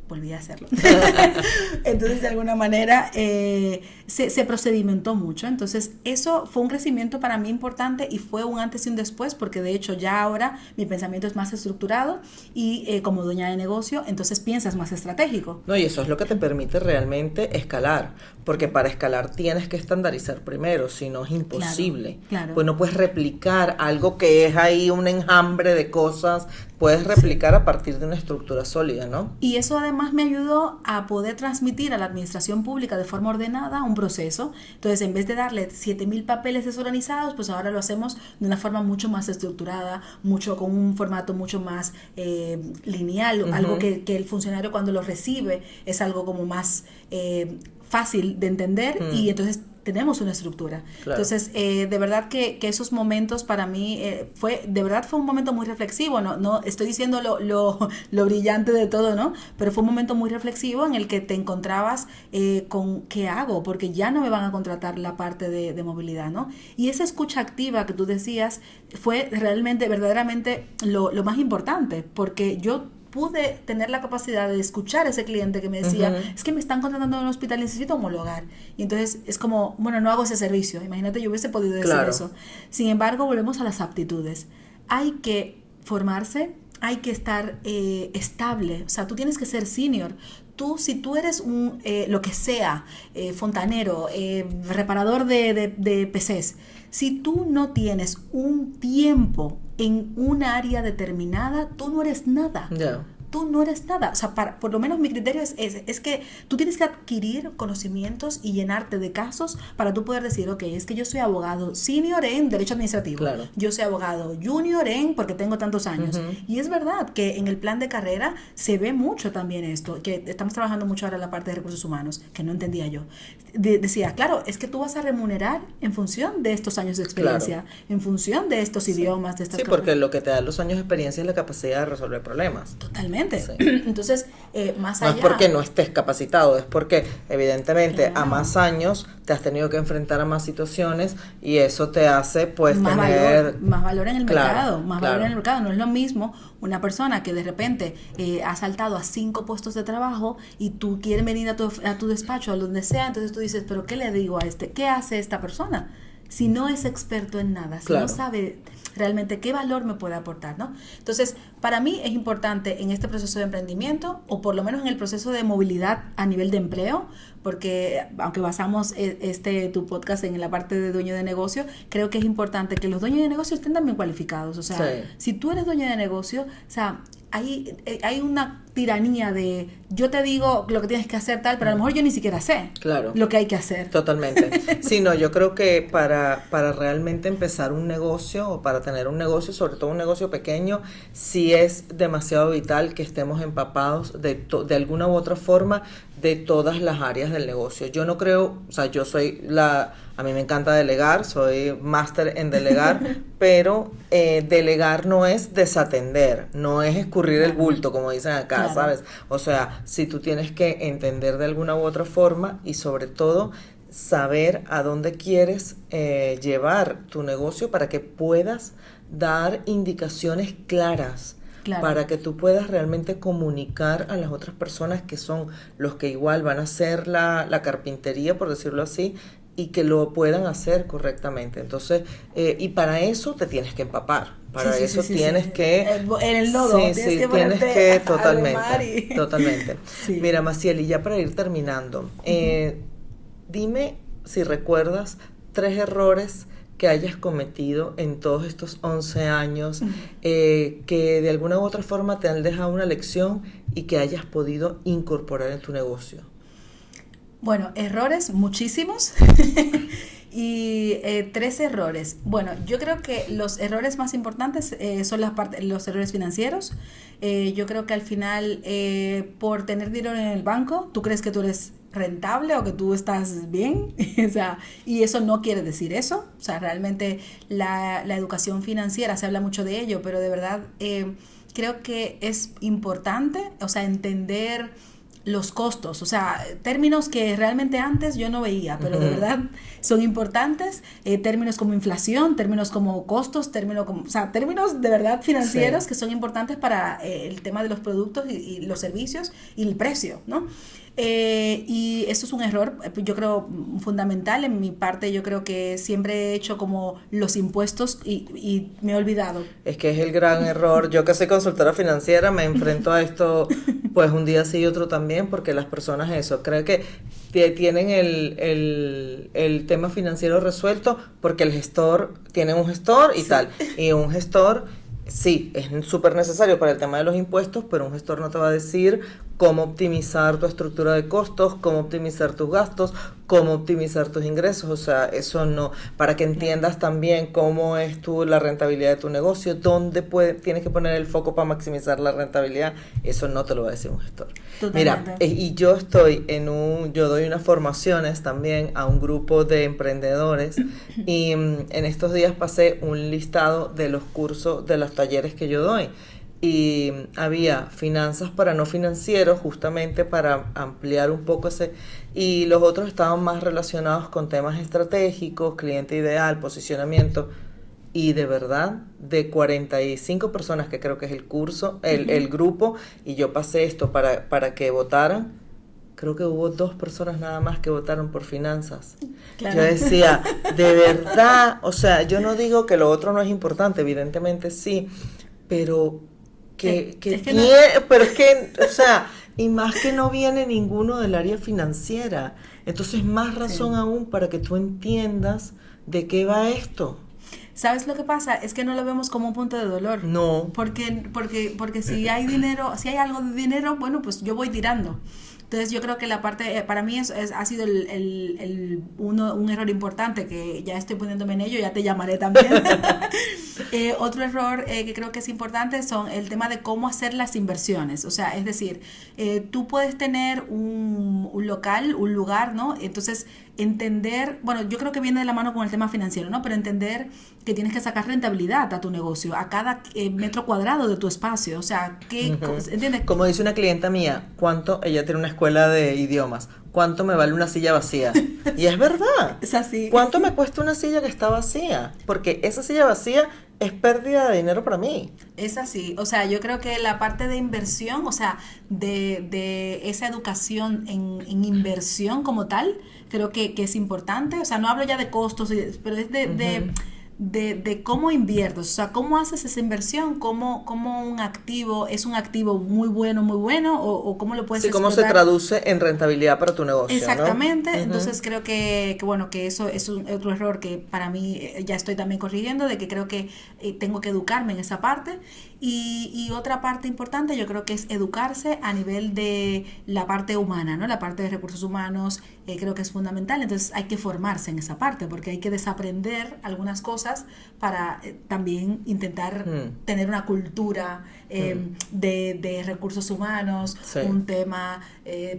volví a hacerlo. Entonces, de alguna manera, se procedimentó mucho. Entonces, eso fue un crecimiento para mí importante, y fue un antes y un después, porque de hecho ya ahora mi pensamiento es más estructurado, y como dueña de negocio, entonces piensas más estratégico. No, y eso es lo que te permite realmente escalar, porque para escalar tienes que estandarizar primero, si no es imposible. Claro. Pues no puedes replicar algo que es ahí un enjambre de cosas, puedes replicar a partir de una estructura sólida, ¿no? Y eso además me ayudó a poder transmitir a la administración pública de forma ordenada un proceso. Entonces, en vez de darle 7,000 papeles desorganizados, pues ahora lo hacemos de una forma mucho más estructurada, con un formato mucho más lineal, algo que el funcionario cuando lo recibe es algo como más fácil de entender, y entonces tenemos una estructura. Entonces, de verdad que esos momentos para mí fue un momento muy reflexivo. No estoy diciendo lo brillante de todo, ¿no? Pero fue un momento muy reflexivo en el que te encontrabas con ¿qué hago? Porque ya no me van a contratar la parte de movilidad, ¿no? Y esa escucha activa que tú decías fue realmente, verdaderamente lo más importante, porque yo pude tener la capacidad de escuchar a ese cliente que me decía, es que me están contratando en un hospital, necesito homologar. Y entonces es como, bueno, no hago ese servicio. Imagínate, yo hubiese podido decir eso. Sin embargo, volvemos a las aptitudes. Hay que formarse, hay que estar estable. O sea, tú tienes que ser senior. Si tú eres lo que sea, fontanero, reparador de PCs, si tú no tienes un tiempo en un área determinada, tú no eres nada. tú no eres nada. O sea, por lo menos mi criterio es que tú tienes que adquirir conocimientos y llenarte de casos para tú poder decir, ok, es que yo soy abogado senior en Derecho Administrativo. Claro. Yo soy abogado junior en porque tengo tantos años. Y es verdad que en el plan de carrera se ve mucho también esto, que estamos trabajando mucho ahora en la parte de recursos humanos, que no entendía yo. Decía, claro, es que tú vas a remunerar en función de estos años de experiencia, en función de estos idiomas, de estas cosas. Sí, porque lo que te da los años de experiencia es la capacidad de resolver problemas. Totalmente. Sí. Entonces, más allá... No es porque no estés capacitado, es porque evidentemente a más años te has tenido que enfrentar a más situaciones y eso te hace pues más tener... más valor en el mercado, valor en el mercado. No es lo mismo una persona que de repente ha saltado a 5 puestos de trabajo y tú quieres venir a tu despacho, a donde sea, entonces tú dices, pero ¿qué le digo a este? ¿Qué hace esta persona? Si no es experto en nada, si no sabe realmente qué valor me puede aportar, ¿no? Entonces, para mí es importante en este proceso de emprendimiento, o por lo menos en el proceso de movilidad a nivel de empleo, porque aunque basamos tu podcast en la parte de dueño de negocio, creo que es importante que los dueños de negocio estén también cualificados. O sea, si tú eres dueño de negocio, o sea, hay una tiranía de yo te digo lo que tienes que hacer tal, pero a lo mejor yo ni siquiera sé lo que hay que hacer. Totalmente. Sí, no, yo creo que para realmente empezar un negocio o para tener un negocio, sobre todo un negocio pequeño, sí es demasiado vital que estemos empapados de alguna u otra forma de todas las áreas del negocio. Yo no creo, o sea, a mí me encanta delegar, soy máster en delegar, pero delegar no es desatender, no es escurrir el bulto, como dicen acá, ¿sabes? O sea, si tú tienes que entender de alguna u otra forma y sobre todo saber a dónde quieres llevar tu negocio para que puedas dar indicaciones claras. Claro. Para que tú puedas realmente comunicar a las otras personas que son los que igual van a hacer la carpintería, por decirlo así, y que lo puedan hacer correctamente. Entonces, y para eso te tienes que empapar. Para eso tienes que... En el lodo. Tienes que totalmente. Sí. Mira, Macieli, ya para ir terminando, dime si recuerdas 3 errores que hayas cometido en todos estos 11 años, que de alguna u otra forma te han dejado una lección y que hayas podido incorporar en tu negocio. Bueno, errores muchísimos y 3 errores. Bueno, yo creo que los errores más importantes son los errores financieros. Yo creo que al final, por tener dinero en el banco, tú crees que tú eres rentable o que tú estás bien, o sea, y eso no quiere decir eso. O sea, realmente la educación financiera, se habla mucho de ello, pero de verdad creo que es importante, o sea, entender los costos, o sea, términos que realmente antes yo no veía, pero de verdad son importantes, términos como inflación, términos como costos, términos de verdad financieros que son importantes para el tema de los productos y los servicios y el precio, ¿no? Y eso es un error, yo creo, fundamental. En mi parte, yo creo que siempre he hecho como los impuestos y me he olvidado. Es que es el gran error. Yo que soy consultora financiera me enfrento a esto pues un día sí y otro también, porque las personas creo que tienen el tema financiero resuelto porque el gestor tiene un gestor y tal, y un gestor sí, es súper necesario para el tema de los impuestos, pero un gestor no te va a decir cómo optimizar tu estructura de costos, cómo optimizar tus gastos, cómo optimizar tus ingresos. O sea, eso no, para que entiendas también cómo es la rentabilidad de tu negocio, dónde tienes que poner el foco para maximizar la rentabilidad, eso no te lo va a decir un gestor. Totalmente. Mira, y yo doy unas formaciones también a un grupo de emprendedores y en estos días pasé un listado de los cursos, de los talleres que yo doy. Y había finanzas para no financieros, justamente para ampliar un poco y los otros estaban más relacionados con temas estratégicos, cliente ideal, posicionamiento. Y de verdad, de 45 personas, que creo que es el curso, el grupo, y yo pasé esto para que votaran, creo que hubo 2 personas nada más que votaron por finanzas. Claro. Yo decía, de verdad, o sea, yo no digo que lo otro no es importante, evidentemente sí, pero pero es que, o sea, y más que no viene ninguno del área financiera. Entonces, más razón aún para que tú entiendas de qué va esto. ¿Sabes lo que pasa? Es que no lo vemos como un punto de dolor. No. Porque si hay dinero, si hay algo de dinero, bueno, pues yo voy tirando. Entonces yo creo que la parte, para mí ha sido un error importante, que ya estoy poniéndome en ello, ya te llamaré también. Otro error que creo que es importante son el tema de cómo hacer las inversiones. O sea, es decir, tú puedes tener un local, un lugar, ¿no? Entonces entender, bueno, yo creo que viene de la mano con el tema financiero, ¿no? Pero entender que tienes que sacar rentabilidad a tu negocio, a cada metro cuadrado de tu espacio. O sea, ¿entiendes? Como dice una clienta mía, ella tiene una escuela de idiomas, ¿cuánto me vale una silla vacía? Y es verdad. Es así. ¿Cuánto me cuesta una silla que está vacía? Porque esa silla vacía es pérdida de dinero para mí. Es así. O sea, yo creo que la parte de inversión, o sea, de esa educación en inversión como tal, creo que es importante. O sea, no hablo ya de costos, pero es de cómo inviertes, o sea, cómo haces esa inversión, cómo un activo es un activo muy bueno, o cómo lo puedes explotar. Cómo se traduce en rentabilidad para tu negocio. Exactamente, ¿no? Entonces creo que bueno, que eso es otro error que para mí ya estoy también corrigiendo, de que creo que tengo que educarme en esa parte. Y otra parte importante yo creo que es educarse a nivel de la parte humana, ¿no? La parte de recursos humanos creo que es fundamental. Entonces hay que formarse en esa parte, porque hay que desaprender algunas cosas para también intentar tener una cultura de recursos humanos, sí. Un tema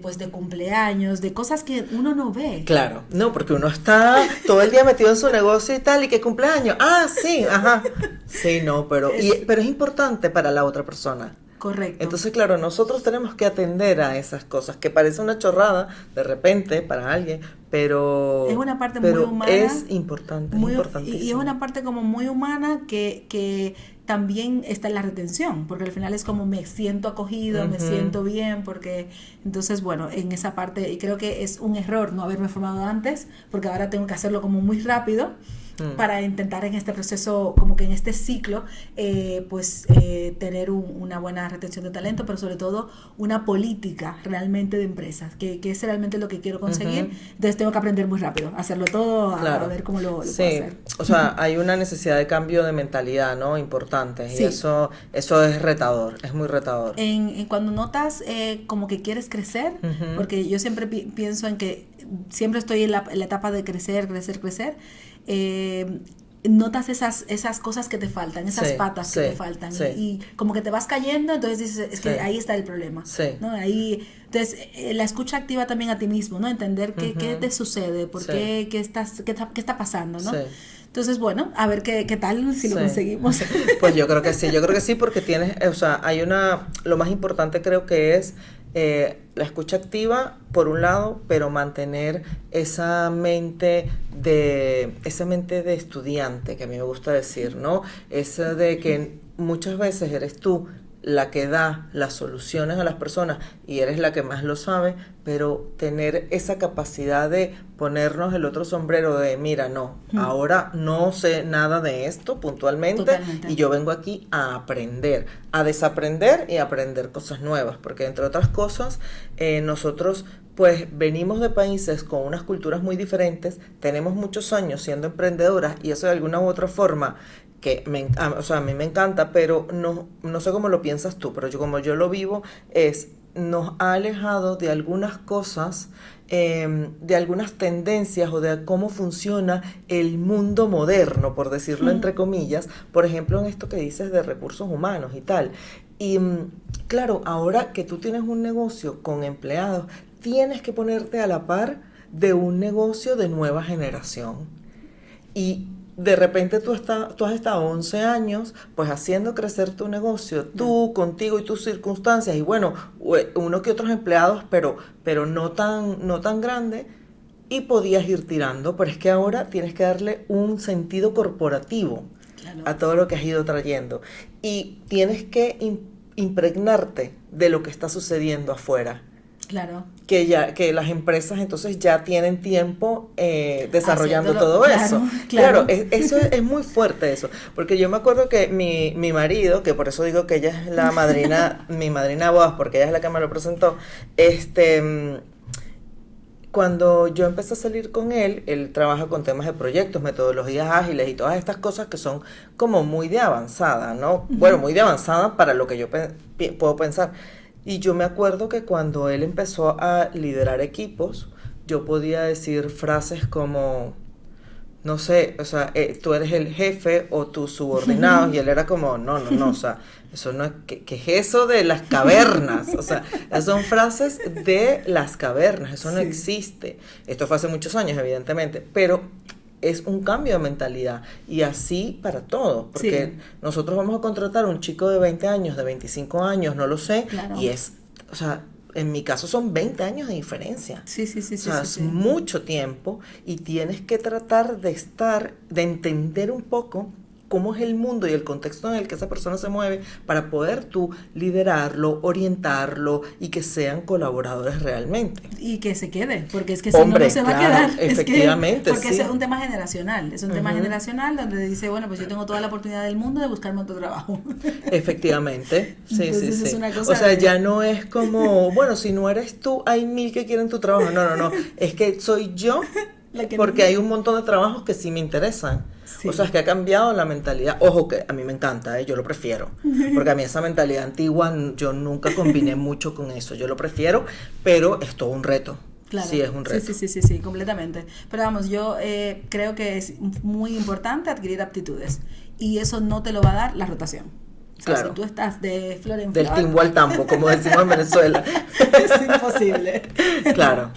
pues de cumpleaños, de cosas que uno no ve. Claro, no, porque uno está todo el día metido en su negocio y tal, y que cumpleaños, sí, ajá, sí, no, pero es importante para la otra persona. Correcto. Entonces, claro, nosotros tenemos que atender a esas cosas, que parece una chorrada de repente para alguien, pero es una parte muy humana. Es importante, es importantísimo. Y es una parte como muy humana que también está en la retención, porque al final es como me siento acogido, me siento bien, porque entonces, bueno, en esa parte, y creo que es un error no haberme formado antes, porque ahora tengo que hacerlo como muy rápido, para intentar en este proceso, como que en este ciclo, tener una buena retención de talento, pero sobre todo una política realmente de empresas, que es realmente lo que quiero conseguir. Entonces tengo que aprender muy rápido, hacerlo todo, claro. A ver cómo lo puedo hacer. O sea, hay una necesidad de cambio de mentalidad, ¿no? Importante, sí. Y eso es retador, es muy retador. Cuando notas como que quieres crecer, porque yo siempre pienso en que siempre estoy en la etapa de crecer, notas esas cosas que te faltan, esas patas que te faltan, y como que te vas cayendo, entonces dices, es que ahí está el problema, ¿no? Ahí, entonces la escucha activa también a ti mismo, ¿no? Entender qué te sucede, por qué está pasando, ¿no? Entonces, bueno, a ver qué tal si lo conseguimos. Pues yo creo que sí, porque tienes, o sea, lo más importante creo que es la escucha activa por un lado, pero mantener esa mente de estudiante, que a mí me gusta decir, ¿no? Esa de que muchas veces eres tú la que da las soluciones a las personas y eres la que más lo sabe, pero tener esa capacidad de ponernos el otro sombrero de, mira, no, ahora no sé nada de esto puntualmente. Totalmente. Y yo vengo aquí a aprender, a desaprender y a aprender cosas nuevas, porque entre otras cosas, nosotros pues venimos de países con unas culturas muy diferentes, tenemos muchos años siendo emprendedoras y eso de alguna u otra forma que a mí me encanta, pero no sé cómo lo piensas tú, pero como yo lo vivo, nos ha alejado de algunas cosas, de algunas tendencias o de cómo funciona el mundo moderno, por decirlo entre comillas, por ejemplo en esto que dices de recursos humanos y tal. Y claro, ahora que tú tienes un negocio con empleados, tienes que ponerte a la par de un negocio de nueva generación. Y de repente tú has estado 11 años pues haciendo crecer tu negocio, tú, contigo y tus circunstancias, y bueno, uno que otros empleados, pero no tan grande, y podías ir tirando, pero es que ahora tienes que darle un sentido corporativo a todo lo que has ido trayendo, y tienes que impregnarte de lo que está sucediendo afuera. Claro. Que las empresas entonces ya tienen tiempo desarrollando todo eso. Claro, eso es muy fuerte eso. Porque yo me acuerdo que mi marido, que por eso digo que ella es la madrina, mi madrina voz, porque ella es la que me lo presentó, cuando yo empecé a salir con él trabaja con temas de proyectos, metodologías ágiles y todas estas cosas que son como muy de avanzada, ¿no? Bueno, muy de avanzada para lo que yo puedo pensar. Y yo me acuerdo que cuando él empezó a liderar equipos, yo podía decir frases como, no sé, o sea, tú eres el jefe o tus subordinados, y él era como, no, o sea, eso no es, ¿qué es eso de las cavernas? O sea, esas son frases de las cavernas, eso no existe. Esto fue hace muchos años, evidentemente, pero es un cambio de mentalidad, y así para todo, porque nosotros vamos a contratar a un chico de 20 años, de 25 años, no lo sé, y es, o sea, en mi caso son 20 años de diferencia. Sí. O sea, es mucho tiempo, y tienes que tratar de entender un poco cómo es el mundo y el contexto en el que esa persona se mueve para poder tú liderarlo, orientarlo y que sean colaboradores realmente. Y que se quede, porque es que si no se va a quedar. Efectivamente, porque es un tema generacional, tema generacional donde dice, bueno, pues yo tengo toda la oportunidad del mundo de buscarme otro trabajo. Efectivamente, sí. Es una cosa o sea, ya no es como, bueno, si no eres tú, hay 1000 que quieren tu trabajo. No, es que soy yo, porque hay un montón de trabajos que sí me interesan. Sí. O sea, es que ha cambiado la mentalidad. Ojo, que a mí me encanta, yo lo prefiero. Porque a mí esa mentalidad antigua, yo nunca combiné mucho con eso. Yo lo prefiero, pero es todo un reto. Claro. Sí, es un reto. Sí, completamente. Pero vamos, yo creo que es muy importante adquirir aptitudes. Y eso no te lo va a dar la rotación. O sea, claro. Si tú estás de flor en flor, del timbo al tambo, como decimos en Venezuela. Es imposible. Claro.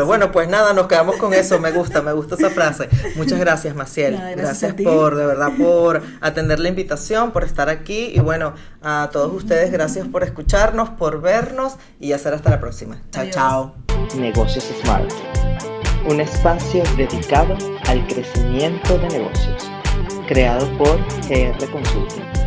Bueno, pues nada, nos quedamos con eso. Me gusta esa frase. Muchas gracias, Maciel. Gracias de verdad, por atender la invitación, por estar aquí. Y bueno, a todos ustedes, gracias por escucharnos, por vernos, y ya será hasta la próxima. Chao. Negocios Smart, un espacio dedicado al crecimiento de negocios, creado por GR Consulting.